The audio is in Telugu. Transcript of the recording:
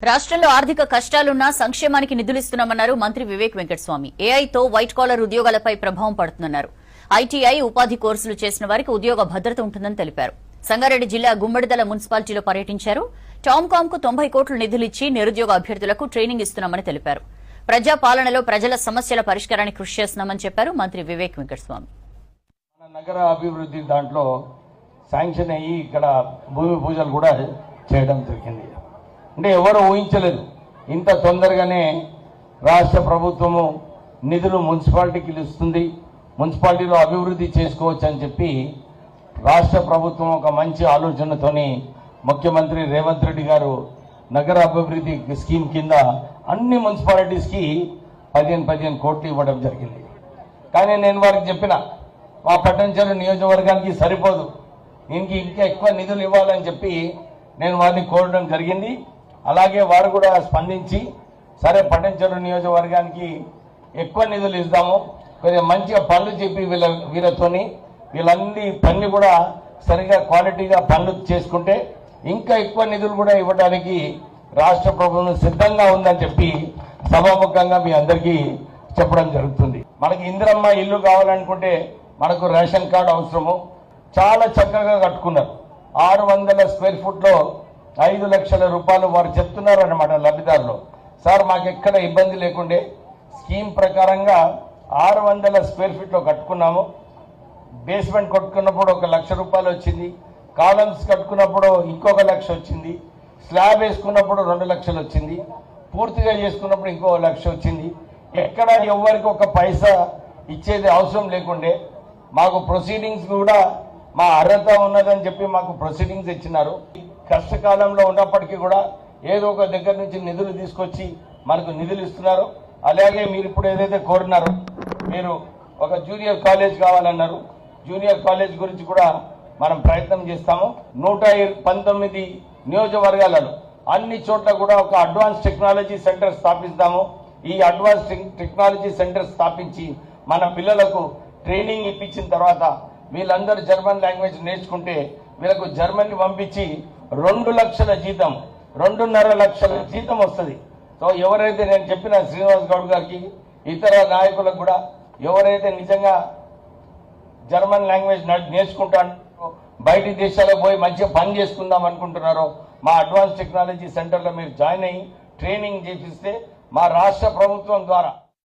రాష్ట్రంలో ఆర్థిక కష్టాలున్నా సంక్షేమానికి నిధులిస్తున్నామన్నారు మంత్రి వివేక్ వెంకటస్వామి. ఏఐతో వైట్ కాలర్ ఉద్యోగాలపై ప్రభావం పడుతుందన్నారు. ఐటీఐ ఉపాధి కోర్సులు చేసిన వారికి ఉద్యోగ భద్రత ఉంటుందని తెలిపారు. సంగారెడ్డి జిల్లా గుమ్మడిదల మున్సిపాలిటీలో పర్యటించారు. టామ్కామ్ కు 90 కోట్లు నిధులిచ్చి నిరుద్యోగ అభ్యర్థులకు ట్రైనింగ్ ఇస్తున్నామని తెలిపారు. ప్రజా పాలనలో ప్రజల సమస్యల పరిష్కారానికి కృషి చేస్తున్నామని చెప్పారు మంత్రి వివేక్ వెంకటస్వామి. నగర అభివృద్ధి దాంట్లో శాంక్షన్ అయ్యి ఇక్కడ భూమి పూజలు కూడా చేయడం జరిగింది. అంటే ఎవరు ఊహించలేదు ఇంత తొందరగానే రాష్ట్ర ప్రభుత్వము నిధులు మున్సిపాలిటీకి ఇస్తుంది, మున్సిపాలిటీలో అభివృద్ధి చేసుకోవచ్చు అని చెప్పి రాష్ట్ర ప్రభుత్వం ఒక మంచి ఆలోచనతోని ముఖ్యమంత్రి రేవంత్ రెడ్డి గారు నగర అభివృద్ధి స్కీమ్ కింద అన్ని మున్సిపాలిటీస్కి 15 కోట్లు ఇవ్వడం జరిగింది. కానీ నేను వారికి చెప్పిన మా పట్టణంచెరు నియోజకవర్గానికి సరిపోదు, దీనికి ఇంకా ఎక్కువ నిధులు ఇవ్వాలని చెప్పి నేను వారిని కోరడం జరిగింది. అలాగే వారు కూడా స్పందించి సరే పట్టణంచెరు నియోజకవర్గానికి ఎక్కువ నిధులు ఇద్దాము, కొద్దిగా మంచిగా పనులు చెప్పి వీళ్ళతోని వీళ్ళన్ని పనులు కూడా సరిగా క్వాలిటీగా పనులు చేసుకుంటే ఇంకా ఎక్కువ నిధులు కూడా ఇవ్వడానికి రాష్ట్ర ప్రభుత్వం సిద్ధంగా ఉందని చెప్పి సభాముఖంగా మీ అందరికీ చెప్పడం జరుగుతుంది. మనకి ఇందిరమ్మ ఇల్లు కావాలనుకుంటే మనకు రేషన్ కార్డు అవసరము. చాలా చక్కగా కట్టుకున్నారు. 600 స్క్వేర్ ఫుట్లో 5 లక్షల రూపాయలు వారు చెప్తున్నారు అన్నమాట లబ్ధిదారులు. సార్ మాకు ఎక్కడ ఇబ్బంది లేకుండే స్కీమ్ ప్రకారంగా 600 స్క్వేర్ ఫీట్లో కట్టుకున్నాము. బేస్మెంట్ కట్టుకున్నప్పుడు 1 లక్ష రూపాయలు వచ్చింది, కాలమ్స్ కట్టుకున్నప్పుడు ఇంకొక 1 లక్ష వచ్చింది, స్లాబ్ వేసుకున్నప్పుడు 2 లక్షలు వచ్చింది, పూర్తిగా చేసుకున్నప్పుడు ఇంకో 1 లక్ష వచ్చింది. ఎక్కడ ఎవరికి ఒక పైసా ఇచ్చేది అవసరం లేకుండే మాకు ప్రొసీడింగ్స్ కూడా మా అర్హత ఉన్నదని చెప్పి మాకు ప్రొసీడింగ్స్ ఇచ్చినారు. కష్టకాలంలో ఉన్నప్పటికీ కూడా ఏదో ఒక దగ్గర నుంచి నిధులు తీసుకొచ్చి మనకు నిధులు ఇస్తున్నారు. అలాగే మీరు ఇప్పుడు ఏదైతే కోరినారో మీరు ఒక జూనియర్ కాలేజ్ కావాలన్నారు, జూనియర్ కాలేజ్ గురించి కూడా మనం ప్రయత్నం చేస్తాము. 119 నియోజకవర్గాలలో అన్ని చోట్ల కూడా ఒక అడ్వాన్స్ టెక్నాలజీ సెంటర్ స్థాపిస్తాము. ఈ అడ్వాన్స్ టెక్నాలజీ సెంటర్ స్థాపించి మన పిల్లలకు ట్రైనింగ్ ఇప్పించిన తర్వాత వీళ్ళందరూ జర్మన్ లాంగ్వేజ్ నేర్చుకుంటే వీళ్ళకు జర్మనీ పంపించి 2 లక్షల జీతం, 2.5 లక్షల జీతం వస్తుంది. సో ఎవరైతే నేను చెప్పిన శ్రీనివాస్ గౌడ్ గారికి ఇతర నాయకులకు కూడా ఎవరైతే నిజంగా జర్మన్ లాంగ్వేజ్ నేర్చుకుంటారో బయటి దేశాలకు పోయి మంచిగా పని చేసుకుందాం అనుకుంటున్నారో మా అడ్వాన్స్ టెక్నాలజీ సెంటర్లో మీరు జాయిన్ అయ్యి ట్రైనింగ్ చేపిస్తే మా రాష్ట్ర ప్రభుత్వం ద్వారా